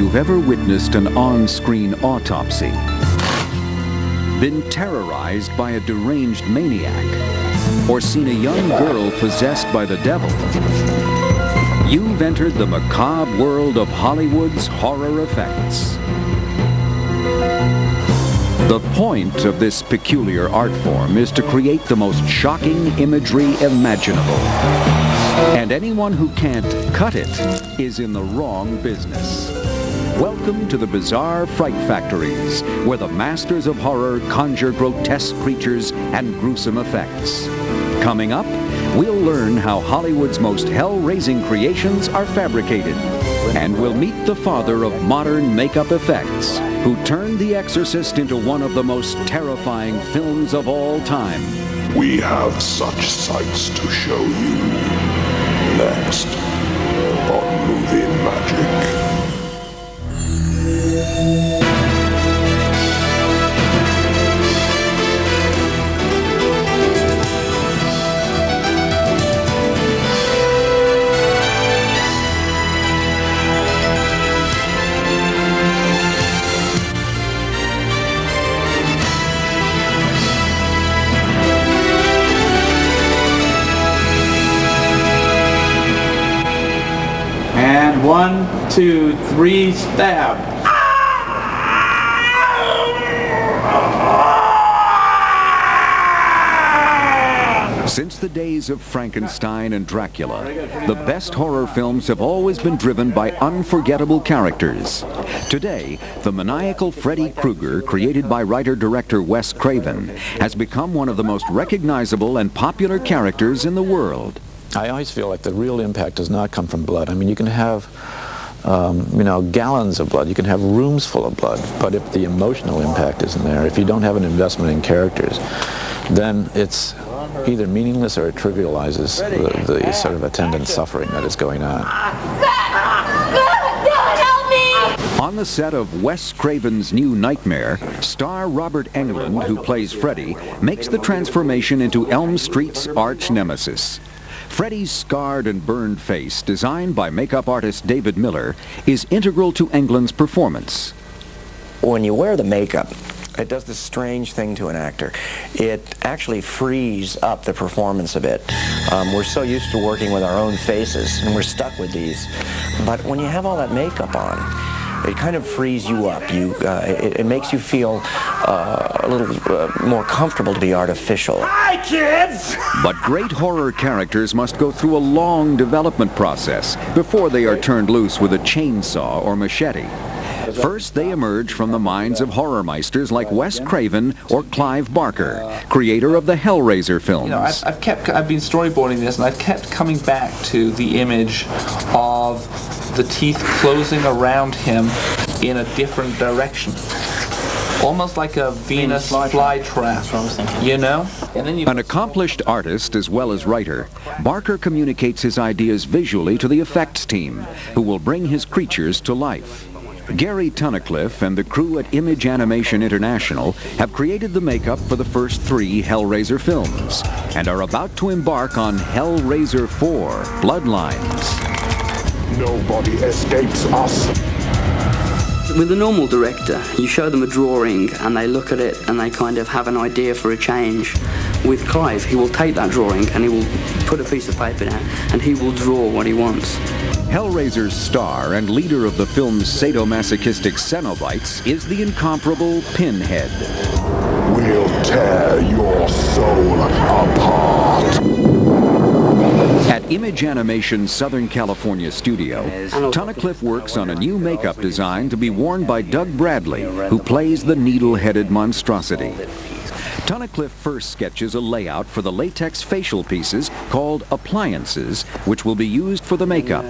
you've ever witnessed an on-screen autopsy, been terrorized by a deranged maniac, or seen a young girl possessed by the devil, you've entered the macabre world of Hollywood's horror effects. The point of this peculiar art form is to create the most shocking imagery imaginable. And anyone who can't cut it is in the wrong business. Welcome to the bizarre fright factories, where the masters of horror conjure grotesque creatures and gruesome effects. Coming up, we'll learn how Hollywood's most hell-raising creations are fabricated. And we'll meet the father of modern makeup effects, who turned The Exorcist into one of the most terrifying films of all time. We have such sights to show you. Next on Movie Magic. And 1, 2, 3, stab. Since the days of Frankenstein and Dracula, the best horror films have always been driven by unforgettable characters. Today, the maniacal Freddy Krueger, created by writer-director Wes Craven, has become one of the most recognizable and popular characters in the world. I always feel like the real impact does not come from blood. I mean, you can have, gallons of blood. You can have rooms full of blood. But if the emotional impact isn't there, if you don't have an investment in characters, then it's either meaningless or it trivializes the sort of attendant suffering that is going on. On the set of Wes Craven's new Nightmare, star Robert Englund, who plays Freddy, makes the transformation into Elm Street's arch nemesis. Freddy's scarred and burned face, designed by makeup artist David Miller, is integral to Englund's performance. When you wear the makeup, it does this strange thing to an actor. It actually frees up the performance a bit. We're so used to working with our own faces, and we're stuck with these. But when you have all that makeup on, it kind of frees you up. It makes you feel a little more comfortable to be artificial. Hi, kids! But great horror characters must go through a long development process before they are turned loose with a chainsaw or machete. First, they emerge from the minds of horror meisters like Wes Craven or Clive Barker, creator of the Hellraiser films. You know, I've been storyboarding this, and I've kept coming back to the image of the teeth closing around him in a different direction. Almost like a Venus flytrap, you know? And then An accomplished artist as well as writer, Barker communicates his ideas visually to the effects team, who will bring his creatures to life. Gary Tunnicliffe and the crew at Image Animation International have created the makeup for the first 3 Hellraiser films and are about to embark on Hellraiser 4: Bloodlines. Nobody escapes us. With a normal director, you show them a drawing and they look at it and they kind of have an idea for a change. With Clive, he will take that drawing and he will put a piece of paper down and he will draw what he wants. Hellraiser's star and leader of the film's sadomasochistic Cenobites is the incomparable Pinhead. We'll tear your soul apart. At Image Animation's Southern California studio, Tunnicliffe works on a new makeup design to be worn by Doug Bradley, who plays the needle-headed monstrosity. Tunnicliffe first sketches a layout for the latex facial pieces called appliances, which will be used for the makeup.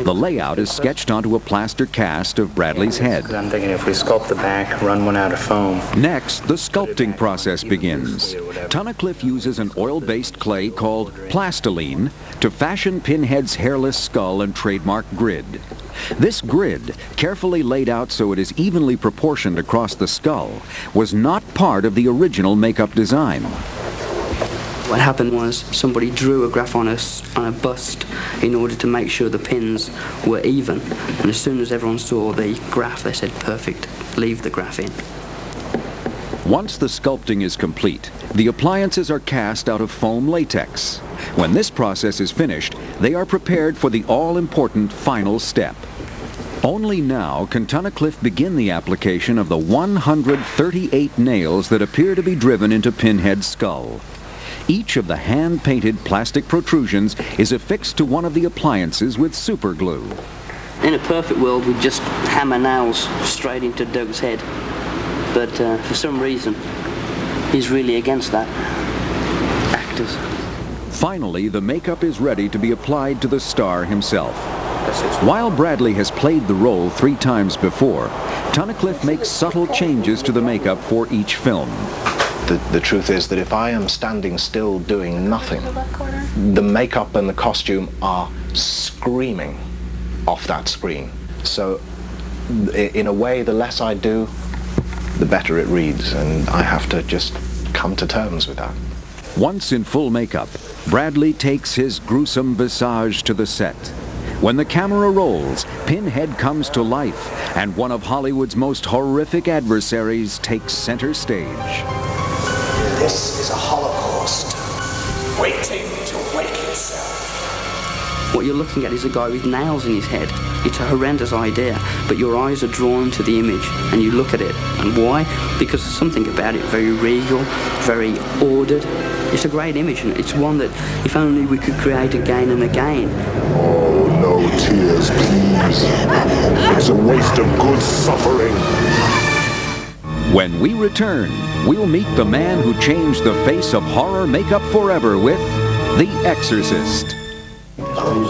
The layout is sketched onto a plaster cast of Bradley's head. I'm thinking if we sculpt the back, run one out of foam. Next, the sculpting process begins. Tunnicliffe uses an oil-based clay called plastiline to fashion Pinhead's hairless skull and trademark grid. This grid, carefully laid out so it is evenly proportioned across the skull, was not part of the original makeup design. What happened was somebody drew a graph on a bust in order to make sure the pins were even. And as soon as everyone saw the graph, they said, perfect, leave the graph in. Once the sculpting is complete, the appliances are cast out of foam latex. When this process is finished, they are prepared for the all-important final step. Only now can Tunnicliffe begin the application of the 138 nails that appear to be driven into Pinhead's skull. Each of the hand-painted plastic protrusions is affixed to one of the appliances with super glue. In a perfect world, we'd just hammer nails straight into Doug's head. But for some reason, he's really against that. Actors. Finally, the makeup is ready to be applied to the star himself. While Bradley has played the role 3 times before, Tunnicliffe makes subtle changes to the makeup for each film. The truth is that if I am standing still doing nothing, the makeup and the costume are screaming off that screen. So, in a way, the less I do, the better it reads, and I have to just come to terms with that. Once in full makeup, Bradley takes his gruesome visage to the set. When the camera rolls, Pinhead comes to life, and one of Hollywood's most horrific adversaries takes center stage. This is a holocaust, waiting to wake itself. What you're looking at is a guy with nails in his head. It's a horrendous idea, but your eyes are drawn to the image, and you look at it. And why? Because there's something about it very regal, very ordered. It's a great image, and it's one that, if only we could create again and again. Oh, no tears, please. It's a waste of good suffering. When we return, we'll meet the man who changed the face of horror makeup forever with The Exorcist.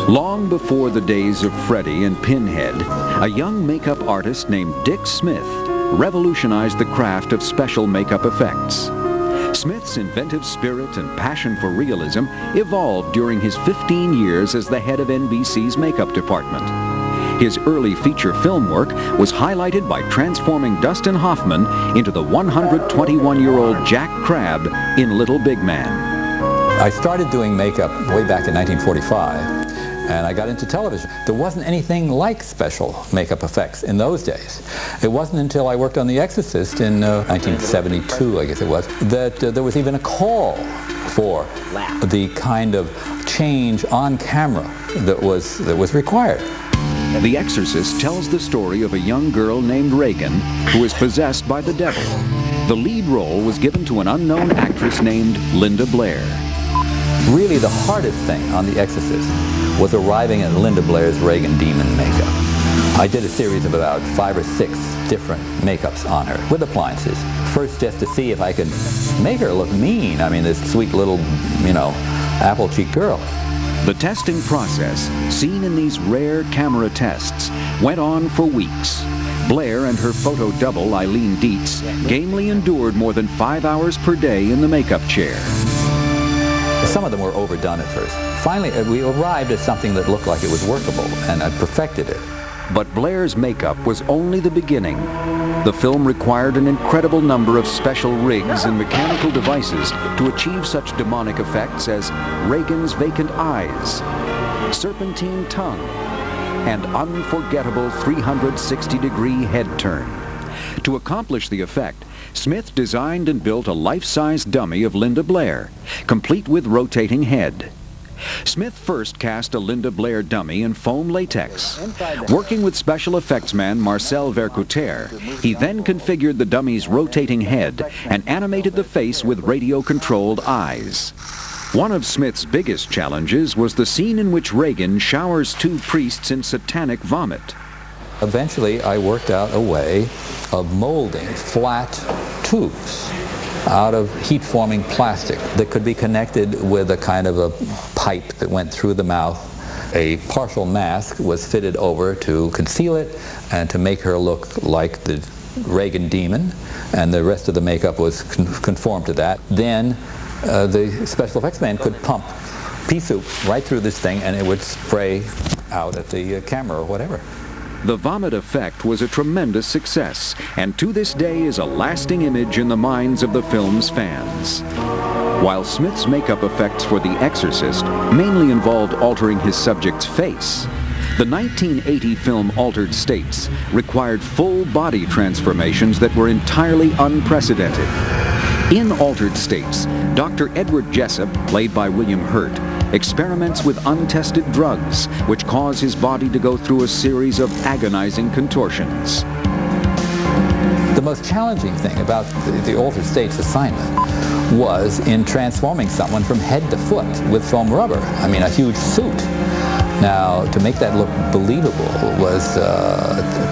Long before the days of Freddy and Pinhead, a young makeup artist named Dick Smith revolutionized the craft of special makeup effects. Smith's inventive spirit and passion for realism evolved during his 15 years as the head of NBC's makeup department. His early feature film work was highlighted by transforming Dustin Hoffman into the 121-year-old Jack Crabb in Little Big Man. I started doing makeup way back in 1945, and I got into television. There wasn't anything like special makeup effects in those days. It wasn't until I worked on The Exorcist in 1972, I guess it was, that there was even a call for the kind of change on camera that was required. The Exorcist tells the story of a young girl named Regan who is possessed by the devil. The lead role was given to an unknown actress named Linda Blair. Really, the hardest thing on The Exorcist was arriving at Linda Blair's Regan demon makeup. I did a series of about 5 or 6 different makeups on her with appliances. First, just to see if I could make her look mean. I mean, this sweet little, apple-cheeked girl. The testing process, seen in these rare camera tests, went on for weeks. Blair and her photo double, Eileen Dietz, gamely endured more than 5 hours per day in the makeup chair. Some of them were overdone at first. Finally, we arrived at something that looked like it was workable, and I perfected it. But Blair's makeup was only the beginning. The film required an incredible number of special rigs and mechanical devices to achieve such demonic effects as Regan's vacant eyes, serpentine tongue, and unforgettable 360-degree head turn. To accomplish the effect, Smith designed and built a life-size dummy of Linda Blair, complete with rotating head. Smith first cast a Linda Blair dummy in foam latex. Working with special effects man Marcel Vercouter, he then configured the dummy's rotating head and animated the face with radio-controlled eyes. One of Smith's biggest challenges was the scene in which Regan showers 2 priests in satanic vomit. Eventually, I worked out a way of molding flat tubes out of heat-forming plastic that could be connected with a kind of a pipe that went through the mouth. A partial mask was fitted over to conceal it and to make her look like the Regan demon, and the rest of the makeup was conformed to that. Then the special effects man could pump pea soup right through this thing, and it would spray out at the camera or whatever. The vomit effect was a tremendous success, and to this day is a lasting image in the minds of the film's fans. While Smith's makeup effects for The Exorcist mainly involved altering his subject's face, the 1980 film Altered States required full body transformations that were entirely unprecedented. In Altered States, Dr. Edward Jessup, played by William Hurt, experiments with untested drugs, which cause his body to go through a series of agonizing contortions. The most challenging thing about the Altered States assignment was in transforming someone from head to foot with foam rubber. I mean, a huge suit. Now, to make that look believable was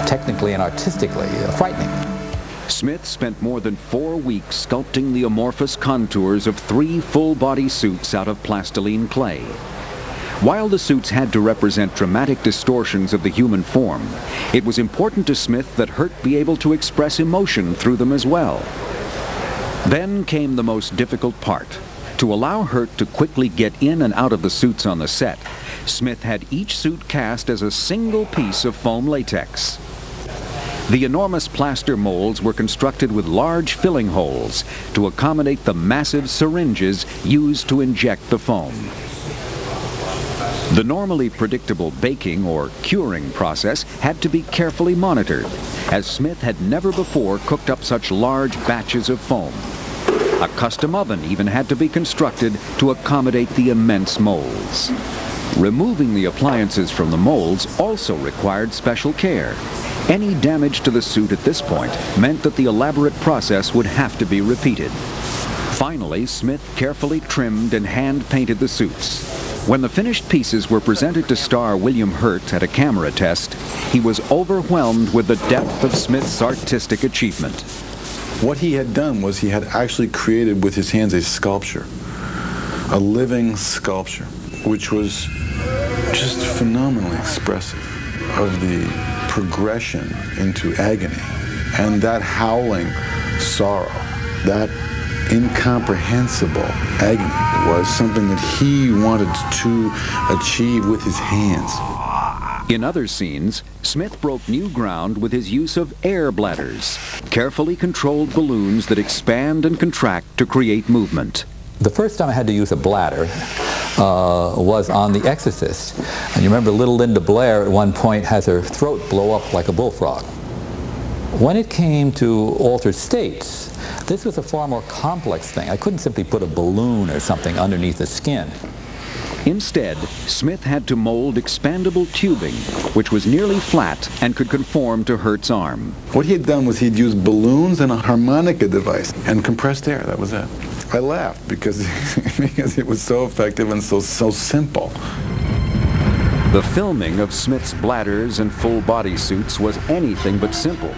technically and artistically frightening. Smith spent more than 4 weeks sculpting the amorphous contours of 3 full-body suits out of plastiline clay. While the suits had to represent dramatic distortions of the human form, it was important to Smith that Hurt be able to express emotion through them as well. Then came the most difficult part. To allow Hurt to quickly get in and out of the suits on the set, Smith had each suit cast as a single piece of foam latex. The enormous plaster molds were constructed with large filling holes to accommodate the massive syringes used to inject the foam. The normally predictable baking or curing process had to be carefully monitored, as Smith had never before cooked up such large batches of foam. A custom oven even had to be constructed to accommodate the immense molds. Removing the appliances from the molds also required special care. Any damage to the suit at this point meant that the elaborate process would have to be repeated. Finally, Smith carefully trimmed and hand-painted the suits. When the finished pieces were presented to star William Hurt at a camera test, he was overwhelmed with the depth of Smith's artistic achievement. What he had done was he had actually created with his hands a sculpture, a living sculpture, which was just phenomenally expressive of the progression into agony and that howling sorrow, that incomprehensible agony was something that he wanted to achieve with his hands. In other scenes, Smith broke new ground with his use of air bladders, carefully controlled balloons that expand and contract to create movement. The first time I had to use a bladder was on The Exorcist. And you remember little Linda Blair at one point has her throat blow up like a bullfrog. When it came to Altered States, this was a far more complex thing. I couldn't simply put a balloon or something underneath the skin. Instead, Smith had to mold expandable tubing, which was nearly flat and could conform to Hurt's arm. What he had done was he'd used balloons and a harmonica device and compressed air. That was it. I laughed because it was so effective and so simple. The filming of Smith's bladders and full body suits was anything but simple.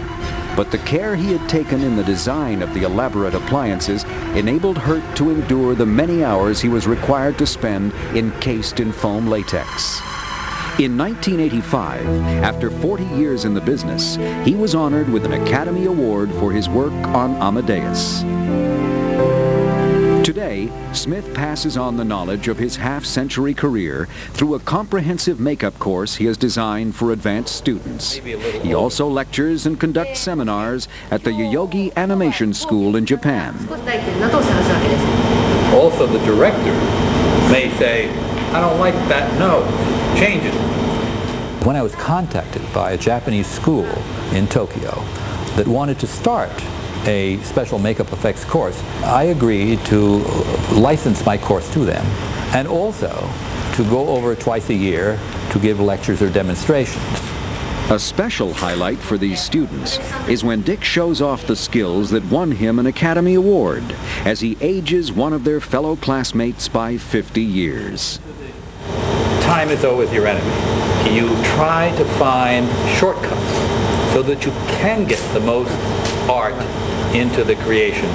But the care he had taken in the design of the elaborate appliances enabled Hurt to endure the many hours he was required to spend encased in foam latex. In 1985, after 40 years in the business, he was honored with an Academy Award for his work on Amadeus. Today, Smith passes on the knowledge of his half-century career through a comprehensive makeup course he has designed for advanced students. He also lectures and conducts seminars at the Yoyogi Animation School in Japan. Also, the director may say, I don't like that nose, change it. When I was contacted by a Japanese school in Tokyo that wanted to start a special makeup effects course, I agreed to license my course to them and also to go over twice a year to give lectures or demonstrations. A special highlight for these students is when Dick shows off the skills that won him an Academy Award as he ages one of their fellow classmates by 50 years. Time is always your enemy. You try to find shortcuts so that you can get the most art into the creation.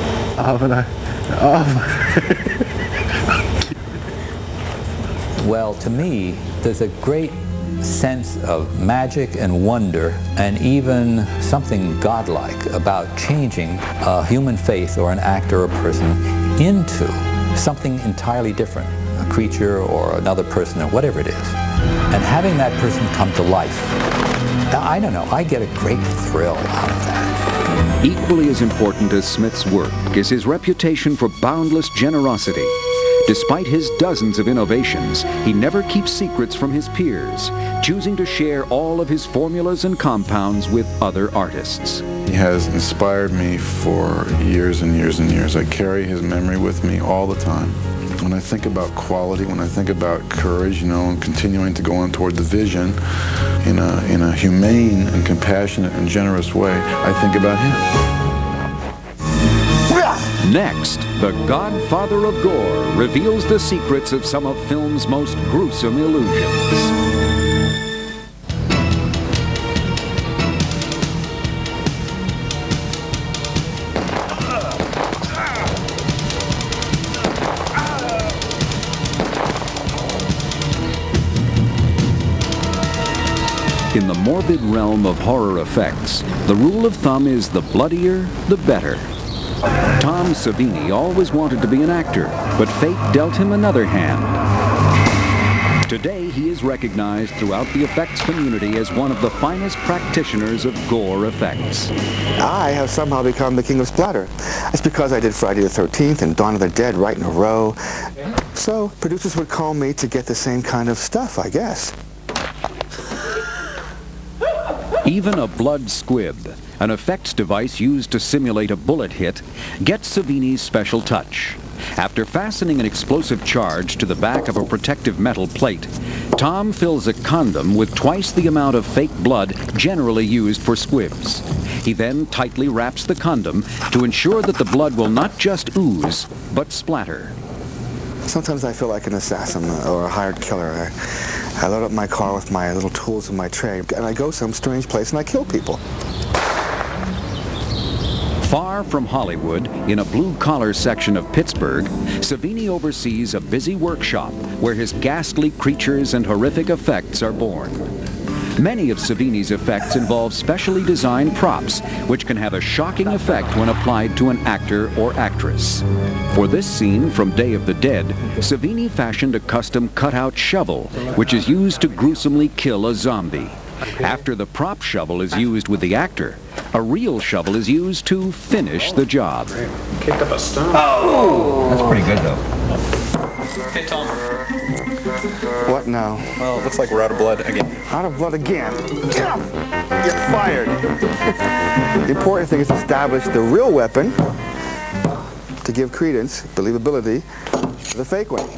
Well, to me, there's a great sense of magic and wonder and even something godlike about changing a human face or an actor or person into something entirely different, a creature or another person or whatever it is, and having that person come to life. I don't know, I get a great thrill out of that. Equally as important as Smith's work is his reputation for boundless generosity. Despite his dozens of innovations, he never keeps secrets from his peers, choosing to share all of his formulas and compounds with other artists. He has inspired me for years and years and years. I carry his memory with me all the time. When I think about quality, when I think about courage, and continuing to go on toward the vision in a humane and compassionate and generous way, I think about him. Next, the godfather of gore reveals the secrets of some of film's most gruesome illusions. In the morbid realm of horror effects, the rule of thumb is the bloodier, the better. Tom Savini always wanted to be an actor, but fate dealt him another hand. Today, he is recognized throughout the effects community as one of the finest practitioners of gore effects. I have somehow become the king of splatter. It's because I did Friday the 13th and Dawn of the Dead right in a row. So producers would call me to get the same kind of stuff, I guess. Even a blood squib, an effects device used to simulate a bullet hit, gets Savini's special touch. After fastening an explosive charge to the back of a protective metal plate, Tom fills a condom with twice the amount of fake blood generally used for squibs. He then tightly wraps the condom to ensure that the blood will not just ooze, but splatter. Sometimes I feel like an assassin or a hired killer. I load up my car with my little tools in my tray, and I go some strange place and I kill people. Far from Hollywood, in a blue-collar section of Pittsburgh, Savini oversees a busy workshop where his ghastly creatures and horrific effects are born. Many of Savini's effects involve specially designed props, which can have a shocking effect when applied to an actor or actress. For this scene from Day of the Dead, Savini fashioned a custom cutout shovel, which is used to gruesomely kill a zombie. After the prop shovel is used with the actor, a real shovel is used to finish the job. Kicked up a stone. Oh! That's pretty good, though. Hey, Tom. What now? Well, it looks like we're out of blood again. Out of blood again? Get fired. The important thing is to establish the real weapon to give credence, believability, to the fake one.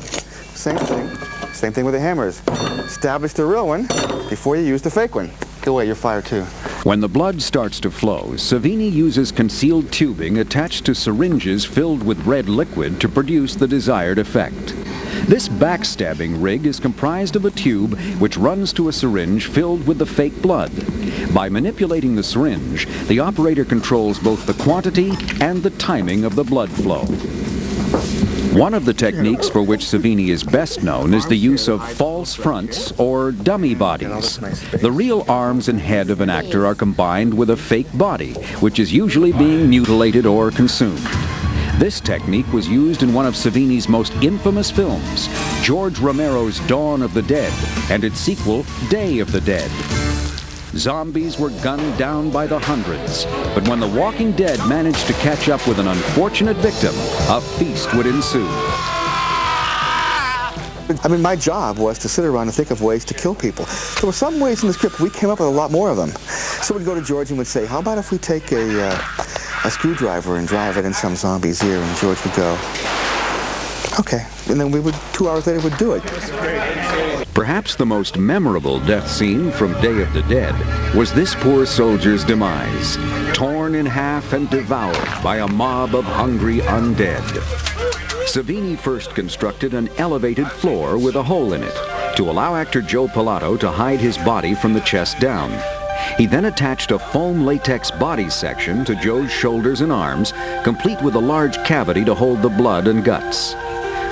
Same thing with the hammers. Establish the real one before you use the fake one. Go away, you're fired too. When the blood starts to flow, Savini uses concealed tubing attached to syringes filled with red liquid to produce the desired effect. This backstabbing rig is comprised of a tube which runs to a syringe filled with the fake blood. By manipulating the syringe, the operator controls both the quantity and the timing of the blood flow. One of the techniques for which Savini is best known is the use of false fronts or dummy bodies. The real arms and head of an actor are combined with a fake body, which is usually being mutilated or consumed. This technique was used in one of Savini's most infamous films, George Romero's Dawn of the Dead, and its sequel, Day of the Dead. Zombies were gunned down by the hundreds, but when the Walking Dead managed to catch up with an unfortunate victim, a feast would ensue. I mean, my job was to sit around and think of ways to kill people. There were some ways in the script, we came up with a lot more of them. So we'd go to George and would say, how about if we take a screwdriver and drive it in some zombie's ear? And George would go, okay. And then we would, 2 hours later, would do it. Perhaps the most memorable death scene from Day of the Dead was this poor soldier's demise, torn in half and devoured by a mob of hungry undead. Savini first constructed an elevated floor with a hole in it to allow actor Joe Pilato to hide his body from the chest down. He then attached a foam latex body section to Joe's shoulders and arms, complete with a large cavity to hold the blood and guts.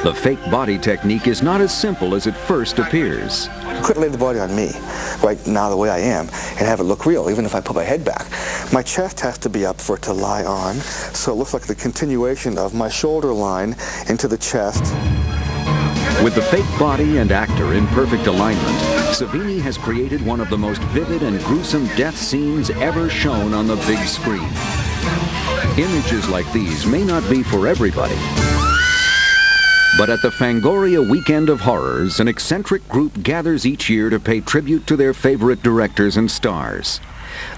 The fake body technique is not as simple as it first appears. You couldn't lay the body on me, right now the way I am, and have it look real, even if I put my head back. My chest has to be up for it to lie on, so it looks like the continuation of my shoulder line into the chest. With the fake body and actor in perfect alignment, Savini has created one of the most vivid and gruesome death scenes ever shown on the big screen. Images like these may not be for everybody. But at the Fangoria Weekend of Horrors, an eccentric group gathers each year to pay tribute to their favorite directors and stars.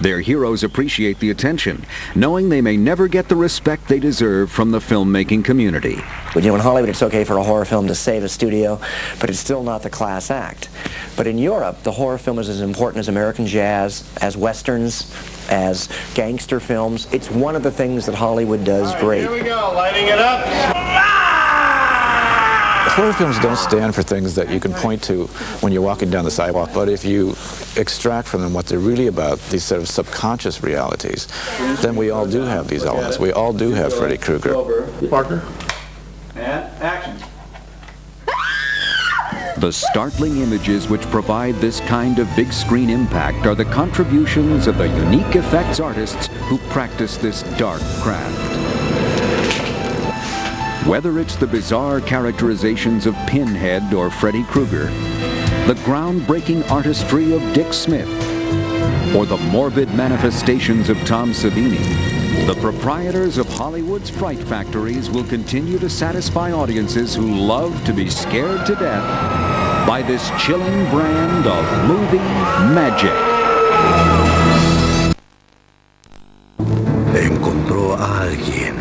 Their heroes appreciate the attention, knowing they may never get the respect they deserve from the filmmaking community. You know, in Hollywood, it's okay for a horror film to save a studio, but it's still not the class act. But in Europe, the horror film is as important as American jazz, as westerns, as gangster films. It's one of the things that Hollywood does great. Here we go, lighting it up. Horror films don't stand for things that you can point to when you're walking down the sidewalk, but if you extract from them what they're really about, these sort of subconscious realities, then we all do have these elements. We all do have Freddy Krueger. Parker. And action. The startling images which provide this kind of big screen impact are the contributions of the unique effects artists who practice this dark craft. Whether it's the bizarre characterizations of Pinhead or Freddy Krueger, the groundbreaking artistry of Dick Smith, or the morbid manifestations of Tom Savini, the proprietors of Hollywood's fright factories will continue to satisfy audiences who love to be scared to death by this chilling brand of movie magic. Encontró a alguien.